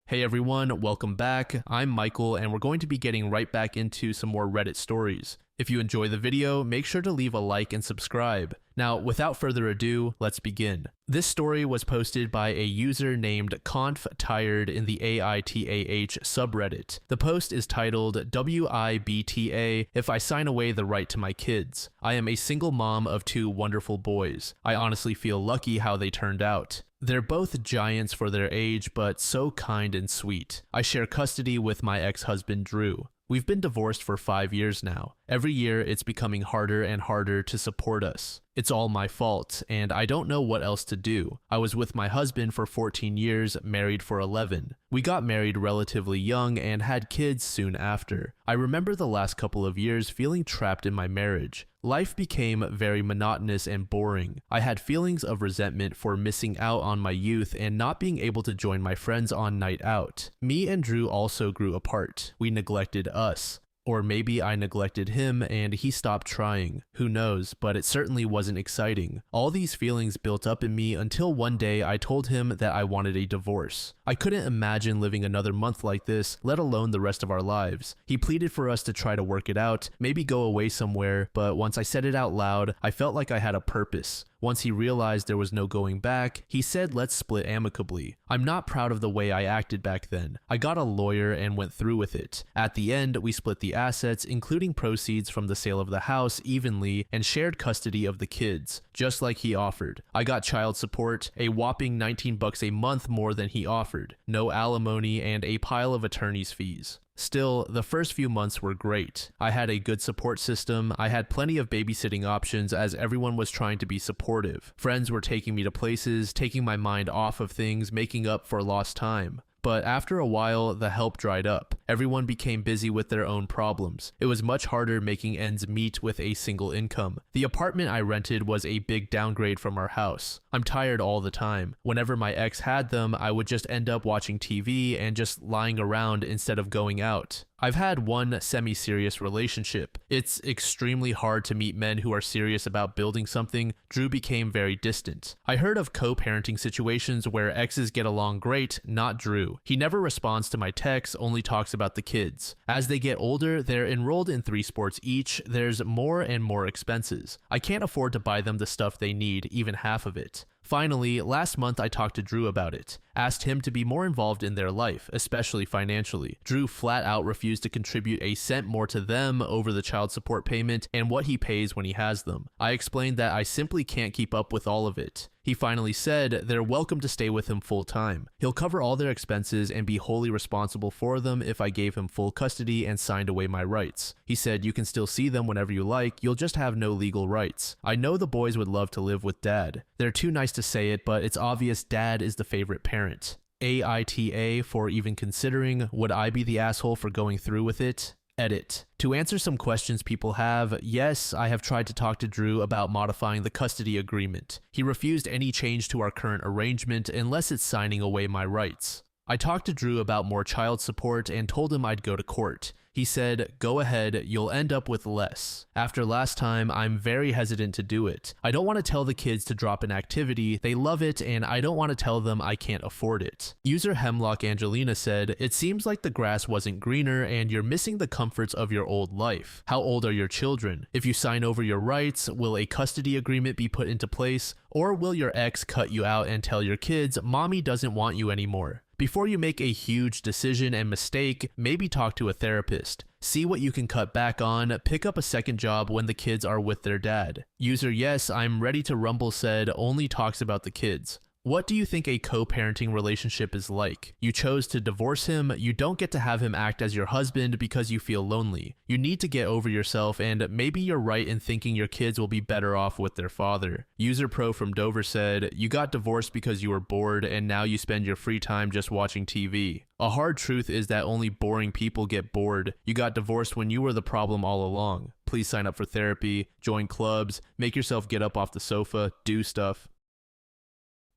Hey everyone, welcome back. I'm Michael and we're going to be getting right back into some more Reddit stories. If you enjoy the video, make sure to leave a like and subscribe. Now, without further ado, let's begin. This story was posted by a user named ConfTired in the AITAH subreddit. The post is titled WIBTA If I Sign Away the Right to My Kids. I am a single mom of two wonderful boys. I honestly feel lucky how they turned out. They're both giants for their age, but so kind and sweet. I share custody with my ex-husband Drew. We've been divorced for 5 years now. Every year, it's becoming harder and harder to support us. It's all my fault, and I don't know what else to do. I was with my husband for 14 years, married for 11. We got married relatively young and had kids soon after. I remember the last couple of years feeling trapped in my marriage. Life became very monotonous and boring. I had feelings of resentment for missing out on my youth and not being able to join my friends on night out. Me and Drew also grew apart. We neglected us. Or maybe I neglected him and he stopped trying. Who knows, but it certainly wasn't exciting. All these feelings built up in me until one day I told him that I wanted a divorce. I couldn't imagine living another month like this, let alone the rest of our lives. He pleaded for us to try to work it out, maybe go away somewhere, but once I said it out loud, I felt like I had a purpose. Once he realized there was no going back, he said let's split amicably. I'm not proud of the way I acted back then. I got a lawyer and went through with it. At the end, we split the assets, including proceeds from the sale of the house, evenly and shared custody of the kids, just like he offered. I got child support, a whopping $19 a month more than he offered, no alimony, and a pile of attorney's fees. Still, the first few months were great. I had a good support system, I had plenty of babysitting options as everyone was trying to be supportive. Friends were taking me to places, taking my mind off of things, making up for lost time. But after a while, the help dried up. Everyone became busy with their own problems. It was much harder making ends meet with a single income. The apartment I rented was a big downgrade from our house. I'm tired all the time. Whenever my ex had them, I would just end up watching TV and just lying around instead of going out. I've had one semi-serious relationship. It's extremely hard to meet men who are serious about building something. Drew became very distant. I heard of co-parenting situations where exes get along great, not Drew. He never responds to my texts, only talks about the kids. As they get older, they're enrolled in 3 sports each. There's more and more expenses. I can't afford to buy them the stuff they need, even half of it. Finally, last month I talked to Drew about it, asked him to be more involved in their life, especially financially. Drew flat out refused to contribute a cent more to them over the child support payment and what he pays when he has them. I explained that I simply can't keep up with all of it. He finally said they're welcome to stay with him full time. He'll cover all their expenses and be wholly responsible for them if I gave him full custody and signed away my rights. He said you can still see them whenever you like, you'll just have no legal rights. I know the boys would love to live with dad. They're too nice to say it, but it's obvious dad is the favorite parent. AITA for even considering, would I be the asshole for going through with it? Edit. To answer some questions people have, yes, I have tried to talk to Drew about modifying the custody agreement. He refused any change to our current arrangement unless it's signing away my rights. I talked to Drew about more child support and told him I'd go to court. He said, go ahead, you'll end up with less. After last time, I'm very hesitant to do it. I don't want to tell the kids to drop an activity, they love it, and I don't want to tell them I can't afford it. User Hemlock Angelina said, it seems like the grass wasn't greener and you're missing the comforts of your old life. How old are your children? If you sign over your rights, will a custody agreement be put into place? Or will your ex cut you out and tell your kids, mommy doesn't want you anymore? Before you make a huge decision and mistake, maybe talk to a therapist. See what you can cut back on, pick up a second job when the kids are with their dad. User Yes, I'm Ready to Rumble said only talks about the kids. What do you think a co-parenting relationship is like? You chose to divorce him, you don't get to have him act as your husband because you feel lonely. You need to get over yourself and maybe you're right in thinking your kids will be better off with their father. User Pro from Dover said, you got divorced because you were bored and now you spend your free time just watching TV. A hard truth is that only boring people get bored. You got divorced when you were the problem all along. Please sign up for therapy, join clubs, make yourself get up off the sofa, do stuff.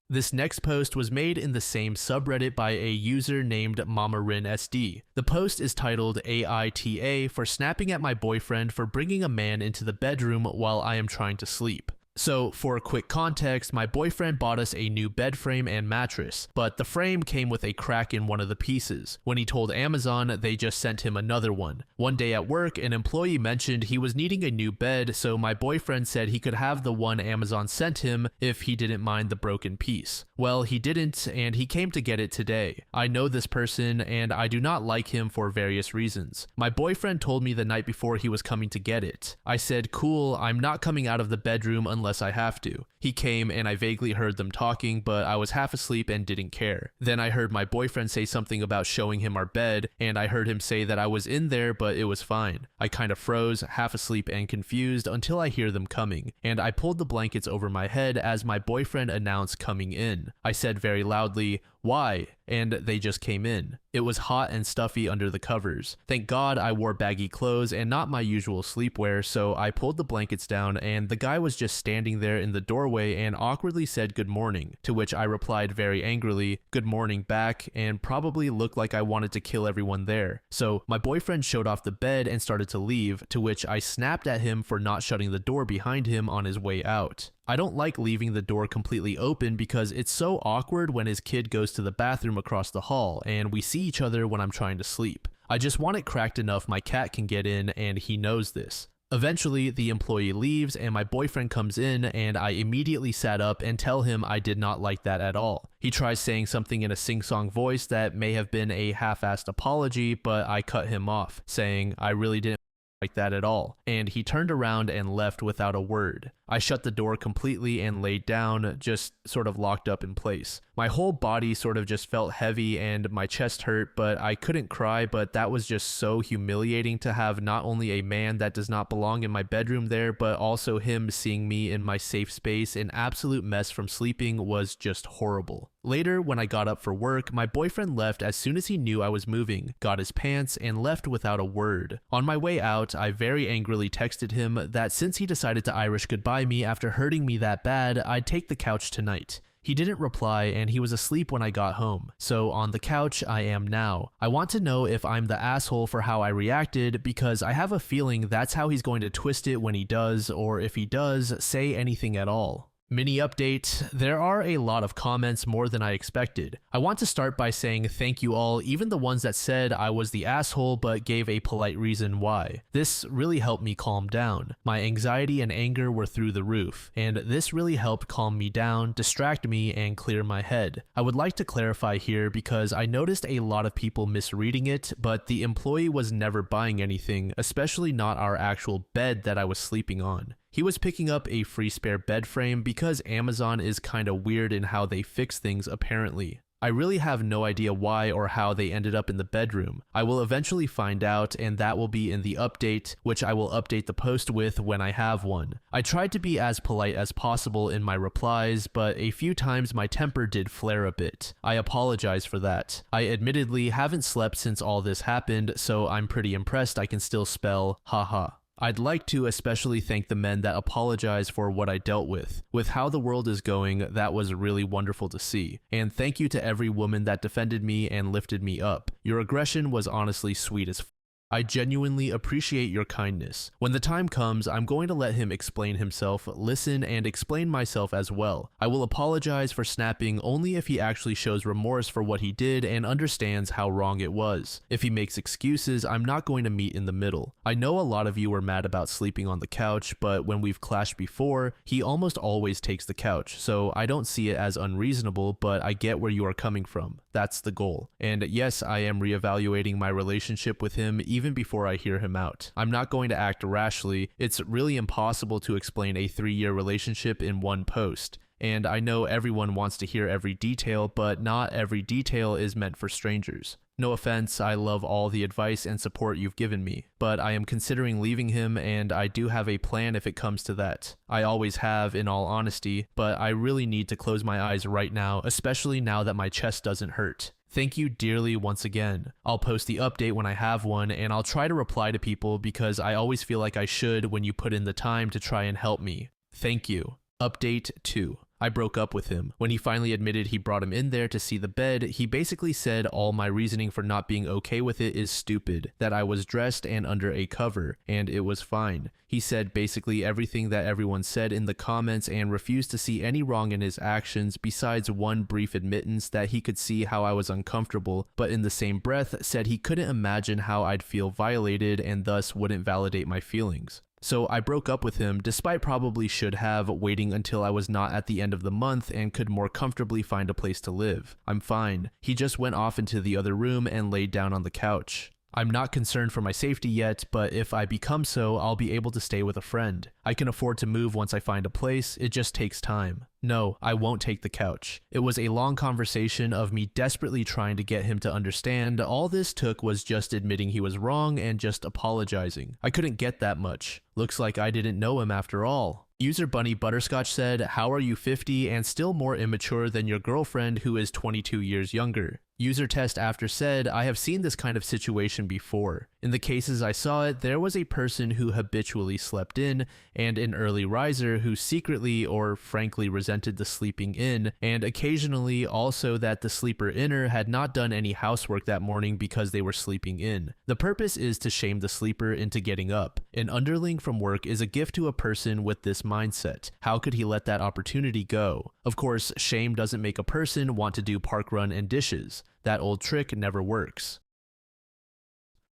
This next post was made in the same subreddit by a user named MamaRinSD. The post is titled AITA for snapping at my boyfriend for bringing a man into the bedroom while I am trying to sleep. So, for quick context, my boyfriend bought us a new bed frame and mattress, but the frame came with a crack in one of the pieces. When he told Amazon, they just sent him another one. One day at work, an employee mentioned he was needing a new bed, so my boyfriend said he could have the one Amazon sent him if he didn't mind the broken piece. Well, he didn't, and he came to get it today. I know this person, and I do not like him for various reasons. My boyfriend told me the night before he was coming to get it. I said, cool, I'm not coming out of the bedroom unless I have to. He came and I vaguely heard them talking, but I was half asleep and didn't care. Then I heard my boyfriend say something about showing him our bed, and I heard him say that I was in there, but it was fine. I kind of froze, half asleep and confused until I hear them coming, and I pulled the blankets over my head as my boyfriend announced coming in. I said very loudly, "Why?" And they just came in. It was hot and stuffy under the covers. Thank God I wore baggy clothes and not my usual sleepwear, so I pulled the blankets down and the guy was just standing there in the doorway and awkwardly said good morning, to which I replied very angrily, good morning back, and probably looked like I wanted to kill everyone there. So my boyfriend showed off the bed and started to leave, to which I snapped at him for not shutting the door behind him on his way out. I don't like leaving the door completely open because it's so awkward when his kid goes to the bathroom across the hall and we see each other when I'm trying to sleep. I just want it cracked enough my cat can get in, and he knows this. Eventually, the employee leaves and my boyfriend comes in, and I immediately sat up and tell him I did not like that at all. He tries saying something in a sing-song voice that may have been a half-assed apology, but I cut him off, saying I really didn't like that at all, and he turned around and left without a word. I shut the door completely and laid down, just sort of locked up in place. My whole body sort of just felt heavy and my chest hurt, but I couldn't cry, but that was just so humiliating to have not only a man that does not belong in my bedroom there, but also him seeing me in my safe space, an absolute mess from sleeping, was just horrible. Later, when I got up for work, my boyfriend left as soon as he knew I was moving, got his pants, and left without a word. On my way out, I very angrily texted him that since he decided to Irish goodbye me after hurting me that bad, I'd take the couch tonight. He didn't reply, and he was asleep when I got home, so on the couch I am now. I want to know if I'm the asshole for how I reacted, because I have a feeling that's how he's going to twist it when he does, or if he does, say anything at all. Mini update, there are a lot of comments, more than I expected. I want to start by saying thank you all, even the ones that said I was the asshole but gave a polite reason why. This really helped me calm down. My anxiety and anger were through the roof, and this really helped calm me down, distract me, and clear my head. I would like to clarify here because I noticed a lot of people misreading it, but the employee was never buying anything, especially not our actual bed that I was sleeping on. He was picking up a free spare bed frame because Amazon is kinda weird in how they fix things apparently. I really have no idea why or how they ended up in the bedroom. I will eventually find out, and that will be in the update, which I will update the post with when I have one. I tried to be as polite as possible in my replies, but a few times my temper did flare a bit. I apologize for that. I admittedly haven't slept since all this happened, so I'm pretty impressed I can still spell haha. I'd like to especially thank the men that apologize for what I dealt with. With how the world is going, that was really wonderful to see. And thank you to every woman that defended me and lifted me up. Your aggression was honestly sweet as I genuinely appreciate your kindness. When the time comes, I'm going to let him explain himself, listen, and explain myself as well. I will apologize for snapping only if he actually shows remorse for what he did and understands how wrong it was. If he makes excuses, I'm not going to meet in the middle. I know a lot of you were mad about sleeping on the couch, but when we've clashed before, he almost always takes the couch, so I don't see it as unreasonable, but I get where you are coming from. That's the goal. And yes, I am reevaluating my relationship with him even before I hear him out. I'm not going to act rashly. It's really impossible to explain a 3-year relationship in one post. And I know everyone wants to hear every detail, but not every detail is meant for strangers. No offense, I love all the advice and support you've given me, but I am considering leaving him, and I do have a plan if it comes to that. I always have, in all honesty, but I really need to close my eyes right now, especially now that my chest doesn't hurt. Thank you dearly once again. I'll post the update when I have one, and I'll try to reply to people because I always feel like I should when you put in the time to try and help me. Thank you. Update 2. I broke up with him. When he finally admitted he brought him in there to see the bed, he basically said all my reasoning for not being okay with it is stupid, that I was dressed and under a cover, and it was fine. He said basically everything that everyone said in the comments and refused to see any wrong in his actions besides one brief admittance that he could see how I was uncomfortable, but in the same breath said he couldn't imagine how I'd feel violated and thus wouldn't validate my feelings. So I broke up with him, despite probably should have, waiting until I was not at the end of the month and could more comfortably find a place to live. I'm fine. He just went off into the other room and laid down on the couch. I'm not concerned for my safety yet, but if I become so, I'll be able to stay with a friend. I can afford to move once I find a place, it just takes time. No, I won't take the couch. It was a long conversation of me desperately trying to get him to understand. All this took was just admitting he was wrong and just apologizing. I couldn't get that much. Looks like I didn't know him after all. User Bunny Butterscotch said, "How are you 50 and still more immature than your girlfriend who is 22 years younger?" User Test After said, "I have seen this kind of situation before. In the cases I saw it, there was a person who habitually slept in and an early riser who secretly or frankly resented the sleeping in, and occasionally also that the sleeper inner had not done any housework that morning because they were sleeping in. The purpose is to shame the sleeper into getting up. An underling from work is a gift to a person with this mindset. How could he let that opportunity go? Of course, shame doesn't make a person want to do parkrun and dishes. That old trick never works."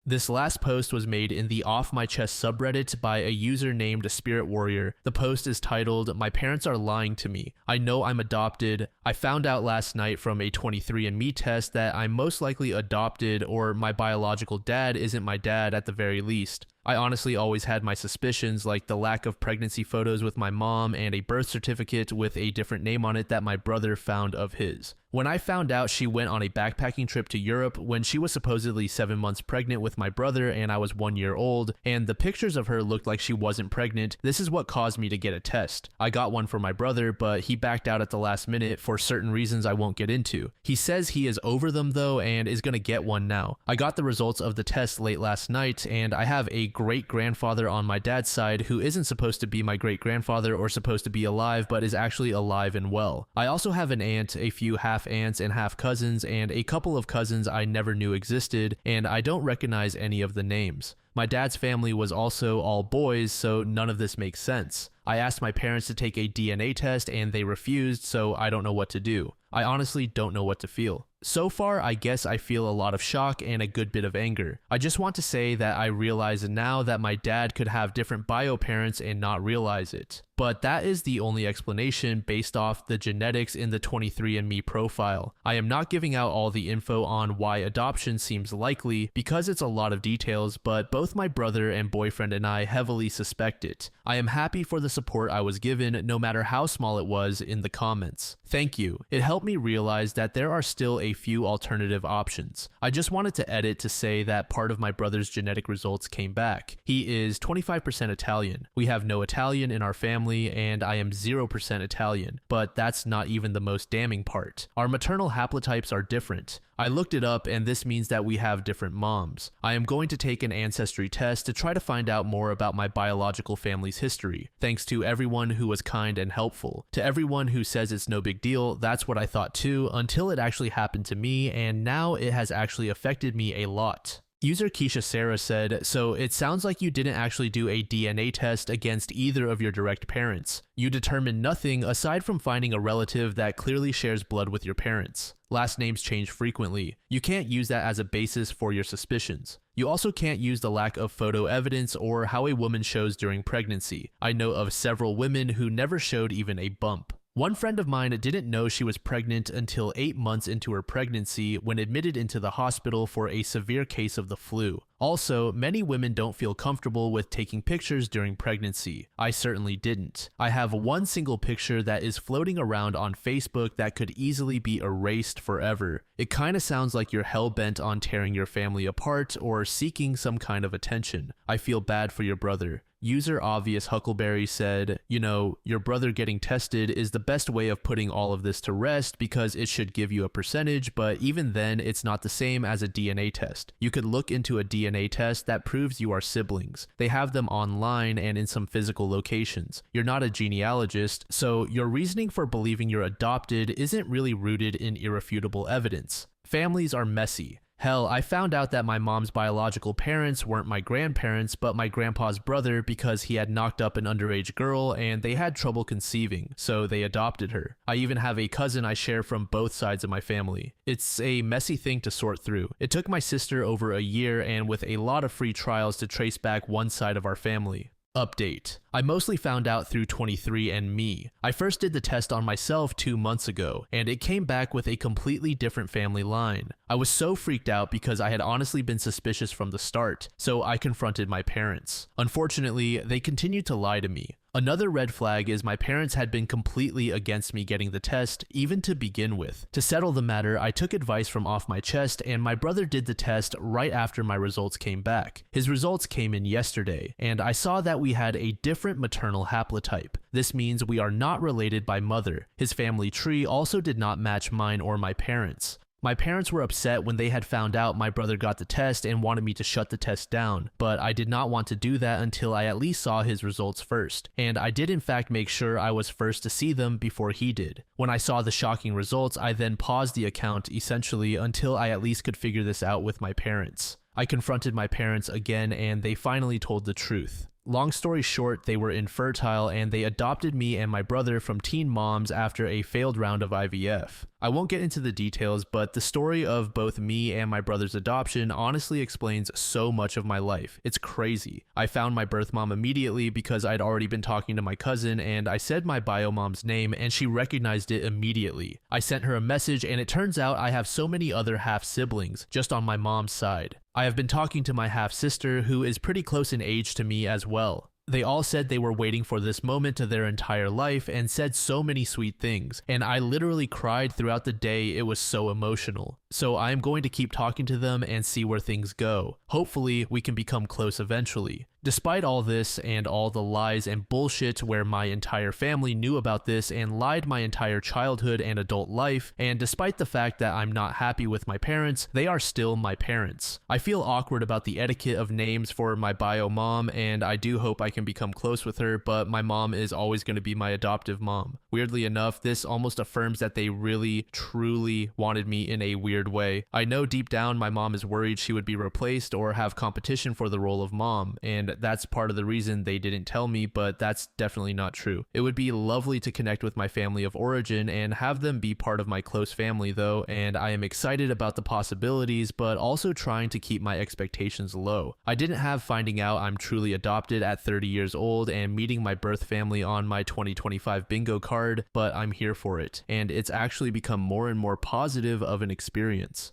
This last post was made in the Off My Chest subreddit by a user named Spirit Warrior. The post is titled, "My parents are lying to me. I know I'm adopted. I found out last night from a 23andMe test that I'm most likely adopted, or my biological dad isn't my dad at the very least. I honestly always had my suspicions, like the lack of pregnancy photos with my mom and a birth certificate with a different name on it that my brother found of his. When I found out she went on a backpacking trip to Europe when she was supposedly 7 months pregnant with my brother and I was 1 year old, and the pictures of her looked like she wasn't pregnant, this is what caused me to get a test. I got one for my brother, but he backed out at the last minute for certain reasons I won't get into. He says he is over them though and is gonna get one now. I got the results of the test late last night, and I have a great-grandfather on my dad's side who isn't supposed to be my great-grandfather or supposed to be alive, but is actually alive and well. I also have an aunt, a few half-aunts and half-cousins, and a couple of cousins I never knew existed, and I don't recognize any of the names. My dad's family was also all boys, so none of this makes sense. I asked my parents to take a DNA test and they refused, so I don't know what to do. I honestly don't know what to feel. So far, I guess I feel a lot of shock and a good bit of anger. I just want to say that I realize now that my dad could have different bio parents and not realize it. But that is the only explanation based off the genetics in the 23andMe profile. I am not giving out all the info on why adoption seems likely because it's a lot of details, but both my brother and boyfriend and I heavily suspect it. I am happy for the support I was given, no matter how small it was, in the comments. Thank you. It helped me realize that there are still a few alternative options. I just wanted to edit to say that part of my brother's genetic results came back. He is 25% Italian. We have no Italian in our family, and I am 0% Italian, but that's not even the most damning part. Our maternal haplotypes are different. I looked it up, and this means that we have different moms. I am going to take an ancestry test to try to find out more about my biological family's history. Thanks to everyone who was kind and helpful. To everyone who says it's no big deal, that's what I thought too, until it actually happened to me, and now it has actually affected me a lot." User Keisha Sarah said, "So it sounds like you didn't actually do a DNA test against either of your direct parents. You determined nothing aside from finding a relative that clearly shares blood with your parents. Last names change frequently. You can't use that as a basis for your suspicions. You also can't use the lack of photo evidence or how a woman shows during pregnancy. I know of several women who never showed even a bump. One friend of mine didn't know she was pregnant until 8 months into her pregnancy when admitted into the hospital for a severe case of the flu. Also, many women don't feel comfortable with taking pictures during pregnancy. I certainly didn't. I have one single picture that is floating around on Facebook that could easily be erased forever. It kinda sounds like you're hell-bent on tearing your family apart or seeking some kind of attention. I feel bad for your brother. User Obvious Huckleberry said, "You know, your brother getting tested is the best way of putting all of this to rest because it should give you a percentage, but even then it's not the same as a DNA test. You could look into a DNA test that proves you are siblings. They have them online and in some physical locations. You're not a genealogist, so your reasoning for believing you're adopted isn't really rooted in irrefutable evidence. Families are messy. Hell, I found out that my mom's biological parents weren't my grandparents, but my grandpa's brother because he had knocked up an underage girl and they had trouble conceiving, so they adopted her. I even have a cousin I share from both sides of my family. It's a messy thing to sort through. It took my sister over a year and with a lot of free trials to trace back one side of our family." Update. I mostly found out through 23andMe. I first did the test on myself 2 months ago, and it came back with a completely different family line. I was so freaked out because I had honestly been suspicious from the start, so I confronted my parents. Unfortunately, they continued to lie to me. Another red flag is my parents had been completely against me getting the test, even to begin with. To settle the matter, I took advice from off my chest and my brother did the test right after my results came back. His results came in yesterday, and I saw that we had a different maternal haplotype. This means we are not related by mother. His family tree also did not match mine or my parents. My parents were upset when they had found out my brother got the test and wanted me to shut the test down, but I did not want to do that until I at least saw his results first, and I did in fact make sure I was first to see them before he did. When I saw the shocking results, I then paused the account essentially until I at least could figure this out with my parents. I confronted my parents again and they finally told the truth. Long story short, they were infertile and they adopted me and my brother from teen moms after a failed round of IVF. I won't get into the details, but the story of both me and my brother's adoption honestly explains so much of my life. It's crazy. I found my birth mom immediately because I'd already been talking to my cousin and I said my bio mom's name and she recognized it immediately. I sent her a message and it turns out I have so many other half siblings just on my mom's side. I have been talking to my half sister who is pretty close in age to me as well. They all said they were waiting for this moment of their entire life and said so many sweet things, and I literally cried throughout the day. It was so emotional. So I'm going to keep talking to them and see where things go. Hopefully we can become close eventually. Despite all this and all the lies and bullshit where my entire family knew about this and lied my entire childhood and adult life, and despite the fact that I'm not happy with my parents, they are still my parents. I feel awkward about the etiquette of names for my bio mom, and I do hope I can become close with her, but my mom is always going to be my adoptive mom. Weirdly enough, this almost affirms that they really, truly wanted me in a weird way. I know deep down my mom is worried she would be replaced or have competition for the role of mom, and that's part of the reason they didn't tell me, but that's definitely not true. It would be lovely to connect with my family of origin and have them be part of my close family though, and I am excited about the possibilities, but also trying to keep my expectations low. I didn't have finding out I'm truly adopted at 30 years old and meeting my birth family on my 2025 bingo card, but I'm here for it, and it's actually become more and more positive of an experience.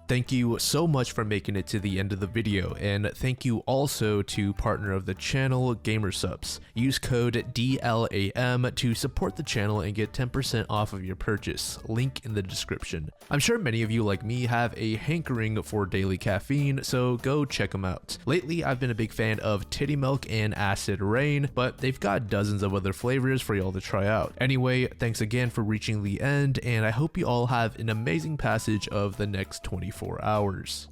Thank you so much for making it to the end of the video, and thank you also to partner of the channel, GamerSupps. Use code DLAM to support the channel and get 10% off of your purchase, link in the description. I'm sure many of you like me have a hankering for daily caffeine, so go check them out. Lately, I've been a big fan of Titty Milk and Acid Rain, but they've got dozens of other flavors for y'all to try out. Anyway, thanks again for reaching the end, and I hope you all have an amazing passage of the next 24 hours.